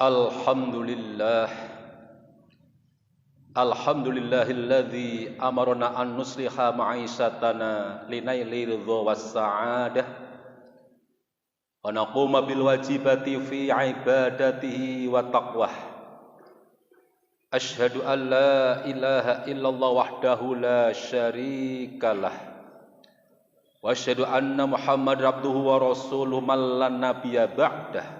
Alhamdulillah. Alhamdulillahilladzi amarna an nusliha ma'isatana linaili ridha was-sa'adah wa naquma bil wajibati fi ibadatihi wa taqwah. Asyhadu an la ilaha illallah wahdahu la syarikalah wa asyhadu anna Muhammadar abduhu wa rasuluhu man la nabiyya ba'dah.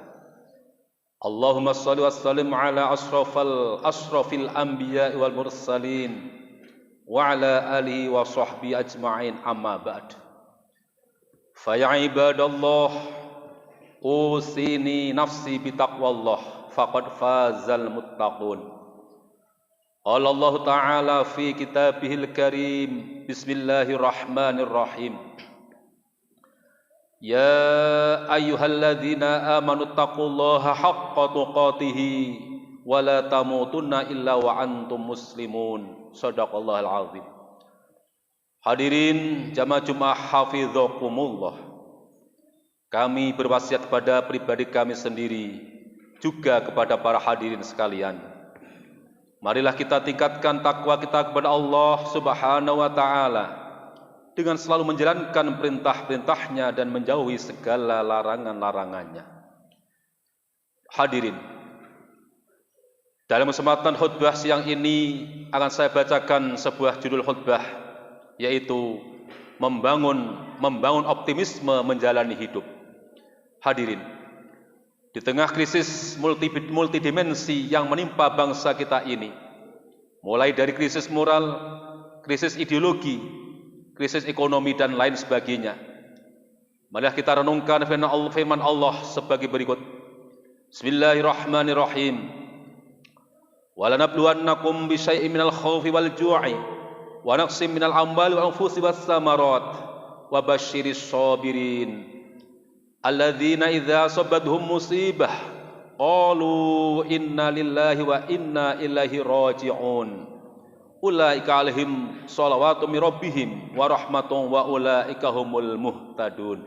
Allahumma salli wa sallim ala asrafil anbiya wal mursalin wa ala alihi wa sahbihi ajma'in, amma ba'd. Fa ya ibadallah, usini nafsi bitaqwallah faqad fazal muttaqun. Qala Allah ta'ala fi kitabihil karim, bismillahirrahmanirrahim. Ya ayyuhalladzina amanu taqullaha haqqa tuqatihi wa la tamutunna illa wa antum muslimun. Shadaqallahul azim. Hadirin jamaah Jumat hafizakumullah. Kami berwasiat kepada pribadi kami sendiri, juga kepada para hadirin sekalian. Marilah kita tingkatkan takwa kita kepada Allah Subhanahu wa ta'ala dengan selalu menjalankan perintah-perintahnya dan menjauhi segala larangan-larangannya. Hadirin, dalam kesempatan khutbah siang ini akan saya bacakan sebuah judul khutbah, yaitu membangun optimisme menjalani hidup. Hadirin, di tengah krisis multidimensi yang menimpa bangsa kita ini, mulai dari krisis moral, krisis ideologi, krisis ekonomi dan lain sebagainya, marilah kita renungkan firman Allah sebagai berikut. Bismillahirrahmanirrahim. Walanabluwannakum bisyai'in minal khawfi wal ju'i wa naqsim minal amwali wal anfusi was samarat wa basyiris sabirin alladzina idza asabathum musibah qalu inna lillahi wa inna ilaihi raji'un. Ulaika alaihim shalawatu min rabbihim wa rahmatun wa ulaika humul muhtadun.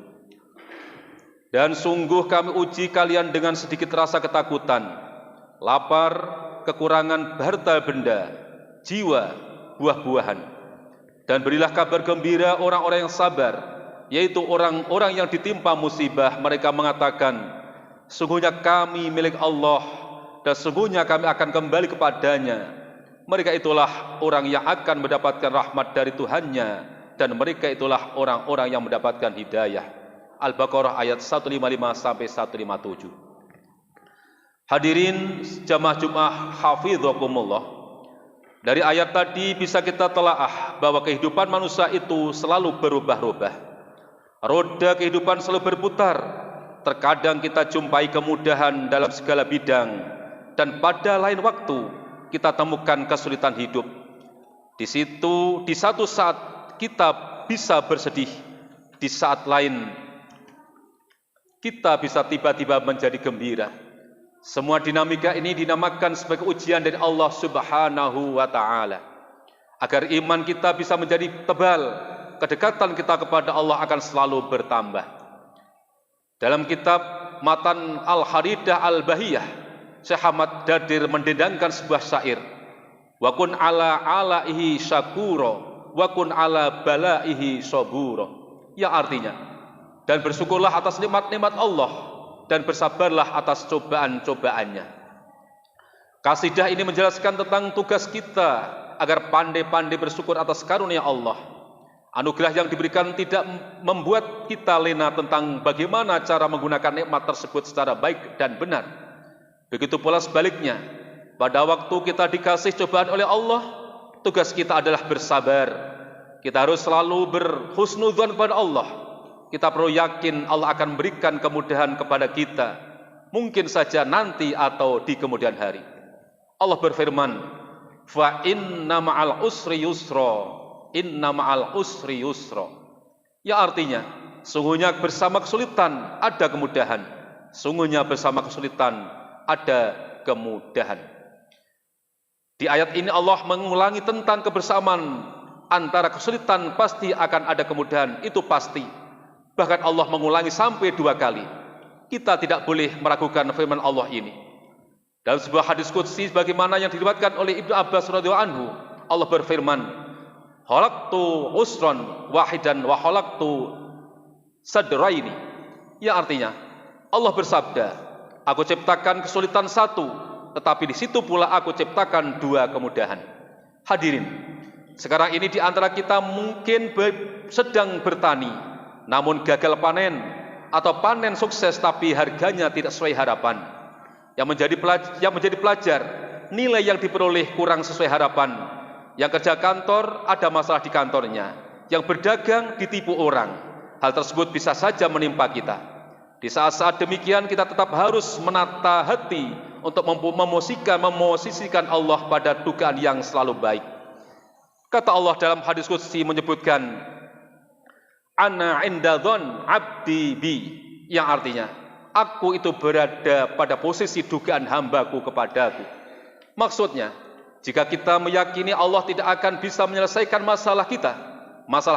Dan sungguh kami uji kalian dengan sedikit rasa ketakutan, lapar, kekurangan harta benda, jiwa, buah-buahan. Dan berilah kabar gembira orang-orang yang sabar, yaitu orang-orang yang ditimpa musibah. Mereka mengatakan, sungguhnya kami milik Allah dan sungguhnya kami akan kembali kepadanya. Mereka itulah orang yang akan mendapatkan rahmat dari Tuhannya, dan mereka itulah orang-orang yang mendapatkan hidayah. Al-Baqarah ayat 155 sampai 157. Hadirin jamaah Jumat hafizakumullah. Dari ayat tadi bisa kita telaah bahwa kehidupan manusia itu selalu berubah-ubah. Roda kehidupan selalu berputar. Terkadang kita jumpai kemudahan dalam segala bidang, dan pada lain waktu kita temukan kesulitan hidup. Di satu saat kita bisa bersedih, di saat lain kita bisa tiba-tiba menjadi gembira. Semua dinamika ini dinamakan sebagai ujian dari Allah Subhanahu wa ta'ala. Agar iman kita bisa menjadi tebal, kedekatan kita kepada Allah akan selalu bertambah. Dalam kitab Matan Al-Haridah Al-Bahiyah, Syekh Ahmad Dadir mendendangkan sebuah syair. Wa kun ala alaihi syakura wa kun ala balaihi sabura. Yang artinya, dan bersyukurlah atas nikmat-nikmat Allah dan bersabarlah atas cobaan-cobaannya. Kasidah ini menjelaskan tentang tugas kita agar pandai-pandai bersyukur atas karunia Allah. Anugerah yang diberikan tidak membuat kita lena tentang bagaimana cara menggunakan nikmat tersebut secara baik dan benar. Begitu pula sebaliknya, pada waktu kita dikasih cobaan oleh Allah, tugas kita adalah bersabar. Kita harus selalu berhusnudzon kepada Allah. Kita perlu yakin Allah akan memberikan kemudahan kepada kita, mungkin saja nanti atau di kemudian hari. Allah berfirman, fa inna ma'al usri yusra, inna ma'al usri yusra. Ya artinya, sungguhnya bersama kesulitan ada kemudahan, sungguhnya bersama kesulitan ada kemudahan. Di ayat ini Allah mengulangi tentang kebersamaan antara kesulitan pasti akan ada kemudahan, itu pasti. Bahkan Allah mengulangi sampai 2 kali. Kita tidak boleh meragukan firman Allah ini. Dalam sebuah hadis qudsi sebagaimana yang diriwayatkan oleh Ibnu Abbas radhiyallahu anhu, Allah berfirman, "Khalaqtu usran wahidan wa khalaqtu sadraini." Ya artinya, Allah bersabda, aku ciptakan kesulitan satu, tetapi di situ pula aku ciptakan dua kemudahan. Hadirin, sekarang ini di antara kita mungkin sedang bertani, namun gagal panen, atau panen sukses tapi harganya tidak sesuai harapan. Yang menjadi pelajar, nilai yang diperoleh kurang sesuai harapan. Yang kerja kantor, ada masalah di kantornya. Yang berdagang, ditipu orang. Hal tersebut bisa saja menimpa kita. Di saat-saat demikian kita tetap harus menata hati untuk memosisikan Allah pada dugaan yang selalu baik. Kata Allah dalam hadis qudsi menyebutkan, "Ana inda dzan 'abdi bi", yang artinya, aku itu berada pada posisi dugaan hambaku kepadaku. Maksudnya, jika kita meyakini Allah tidak akan bisa menyelesaikan masalah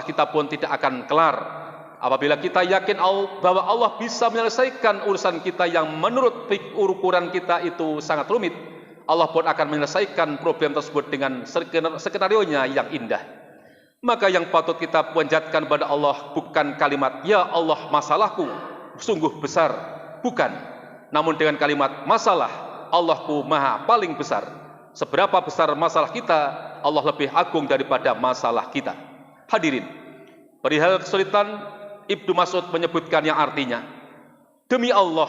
kita pun tidak akan kelar. Apabila kita yakin bahwa Allah bisa menyelesaikan urusan kita yang menurut ukuran kita itu sangat rumit, Allah pun akan menyelesaikan problem tersebut dengan skenario-nya yang indah. Maka yang patut kita panjatkan pada Allah bukan kalimat, "Ya Allah, masalahku sungguh besar", bukan. Namun dengan kalimat, "Masalah Allahku maha paling besar". Seberapa besar masalah kita, Allah lebih agung daripada masalah kita. Hadirin, perihal kesulitan, Ibnu Mas'ud menyebutkan yang artinya, demi Allah,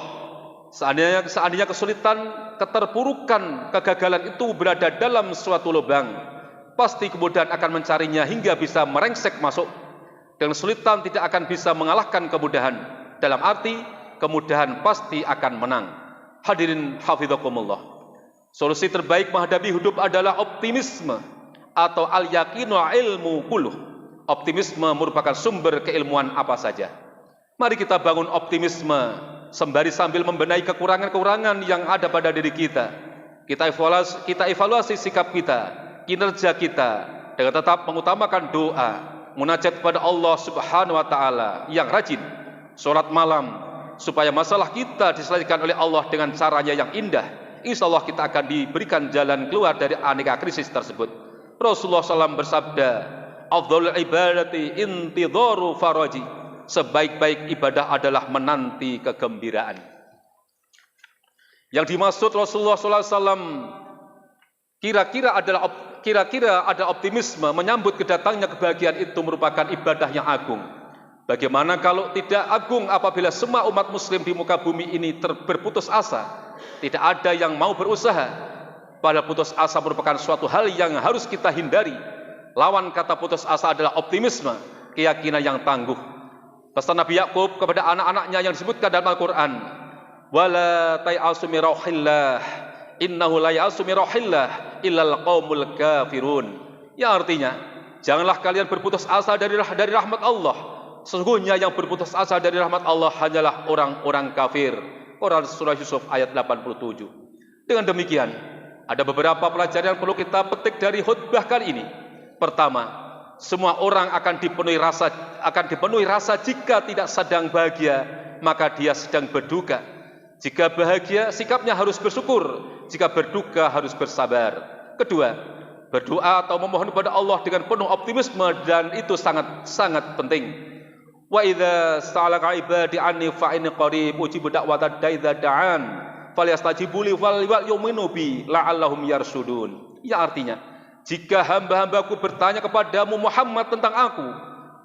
seandainya kesulitan, keterpurukan, kegagalan itu berada dalam suatu lubang, pasti kemudahan akan mencarinya hingga bisa merengsek masuk. Dan kesulitan tidak akan bisa mengalahkan kemudahan. Dalam arti, kemudahan pasti akan menang. Hadirin hafizakumullah. Solusi terbaik menghadapi hidup adalah optimisme atau al-yaqinu ilmu kulluh. Optimisme merupakan sumber keilmuan apa saja. Mari kita bangun optimisme sembari sambil membenahi kekurangan-kekurangan yang ada pada diri kita. Kita evaluasi sikap kita, kinerja kita, dengan tetap mengutamakan doa, munajat kepada Allah Subhanahu wa taala yang rajin, salat malam, supaya masalah kita diselesaikan oleh Allah dengan caranya yang indah. Insya Allah kita akan diberikan jalan keluar dari aneka krisis tersebut. Rasulullah SAW bersabda, "Afdhalul ibadati intidharu faraji", sebaik-baik ibadah adalah menanti kegembiraan. Yang dimaksud Rasulullah SAW kira-kira ada optimisme menyambut kedatangnya kebahagiaan itu merupakan ibadah yang agung. Bagaimana kalau tidak agung apabila semua umat muslim di muka bumi ini berputus asa, tidak ada yang mau berusaha. Padahal putus asa merupakan suatu hal yang harus kita hindari. Lawan kata putus asa adalah optimisme, keyakinan yang tangguh. Pesan Nabi Yakub kepada anak-anaknya yang disebutkan dalam Al-Quran, "Wala tai'asu min rauhillah, innahu la ya'asu min rauhillah illal qaumul kafirun." Ya artinya, janganlah kalian berputus asa dari rahmat Allah. Sesungguhnya yang berputus asa dari rahmat Allah hanyalah orang-orang kafir. Quran surah Yusuf ayat 87. Dengan demikian, ada beberapa pelajaran yang perlu kita petik dari khutbah kali ini. Pertama, semua orang akan dipenuhi rasa jika tidak sedang bahagia, maka dia sedang berduka. Jika bahagia, sikapnya harus bersyukur. Jika berduka, harus bersabar. Kedua, berdoa atau memohon kepada Allah dengan penuh optimisme, dan itu sangat penting. Wa idza sa'alaka ibadi anni fa inni qarib ujibu da'watad da'i idza da'an falyastajibu li wal yu'minu bi la'allahum yarsudun. Ya artinya, jika hamba-hambaku bertanya kepadamu Muhammad tentang aku,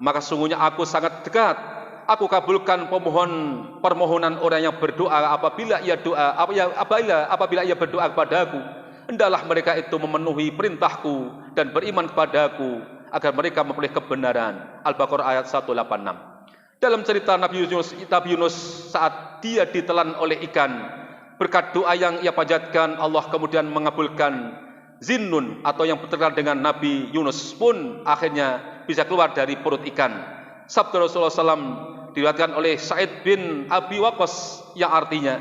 maka sungguhnya aku sangat dekat. Aku kabulkan permohonan orang yang berdoa apabila ia berdoa kepadaku. Hendaklah mereka itu memenuhi perintahku dan beriman kepadaku agar mereka memperoleh kebenaran. Al-Baqarah ayat 186. Dalam cerita Nabi Yunus saat dia ditelan oleh ikan, berkat doa yang ia panjatkan, Allah kemudian mengabulkan Zinnun atau yang terkenal dengan Nabi Yunus pun akhirnya bisa keluar dari perut ikan. Sabda Rasulullah SAW diriwayatkan oleh Sa'id bin Abi Waqqas yang artinya,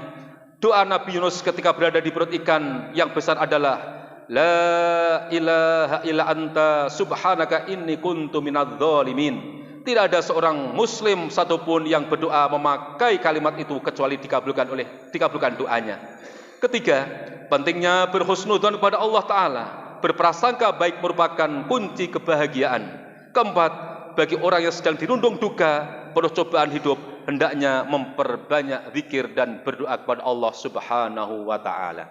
doa Nabi Yunus ketika berada di perut ikan yang besar adalah, "La ilaha illa anta subhanaka inni kuntu minadz zalimin." Tidak ada seorang muslim satupun yang berdoa memakai kalimat itu kecuali dikabulkan doanya. Ketiga, pentingnya berhusnudzon kepada Allah Ta'ala. Berprasangka baik merupakan kunci kebahagiaan. Keempat, bagi orang yang sedang dirundung duka, penuh cobaan hidup, hendaknya memperbanyak zikir dan berdoa kepada Allah Subhanahu wa Ta'ala.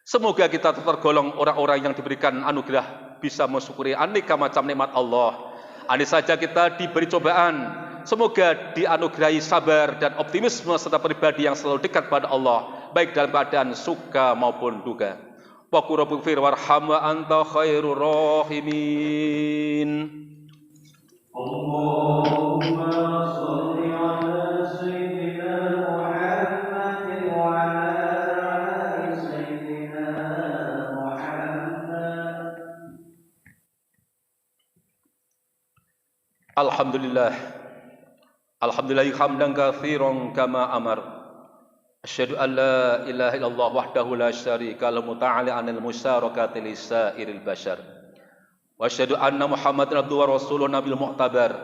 Semoga kita tergolong orang-orang yang diberikan anugerah bisa mensyukuri aneka macam nikmat Allah. Andai saja kita diberi cobaan, semoga dianugerahi sabar dan optimisme serta pribadi yang selalu dekat pada Allah, baik dalam keadaan suka maupun duka. Wa qur rabbighfir warham wa anta khairur rahimin. Allahumma shalli ala sayyidina Muhammad wa ala ali sayyidina Muhammad. Alhamdulillah. Alhamdulillah hamdan katsiran kama amar. Asyhadu an la ilaha illallah wahdahu la syarika lahu ta'ala anil musyarakati lisairil bashar. Wa asyhadu anna Muhammadan abduhu wa rasuluhu nabiyul mu'tabar.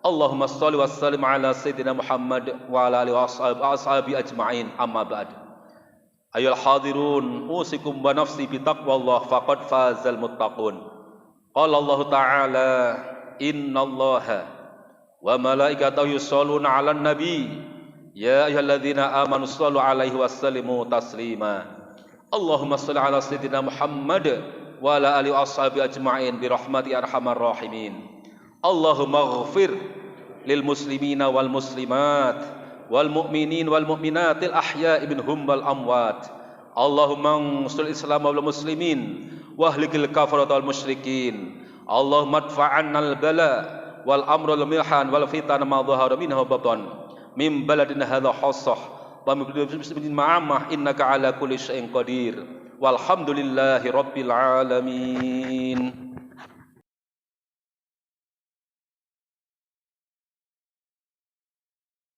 Allahumma shalli wa sallim ala sayyidina Muhammad wa ala alihi wa ashabi ajma'in, amma ba'd. Ayyuhal hadirun, usikum wa nafsi bi taqwallah faqad fazal muttaqun. Qala Allah Ta'ala, innallaha wa malaikatahu yusholluna 'alan nabi. Ya ayyuhalladzina amanu shallu 'alaihi wa sallimu taslima. Allahumma shalli 'ala sayyidina Muhammad wa ala alihi washabi ajma'in bi rahmati arhamar rahimin. Allahumma ighfir lil muslimina wal muslimat wal mu'minin wal mu'minatil ahya'i minhum wal amwat. Allahumma anshur islam wal muslimin wa ahlikil kafarata wal musyrikin. Allahumma adfa'annal bala wal amrul milhan wal fitan ma dhahara minha wa batan min baladina hadha khassah wa min muslimin ma'amah innaka ala kulli syai'in qadir walhamdulillahi rabbil alamin.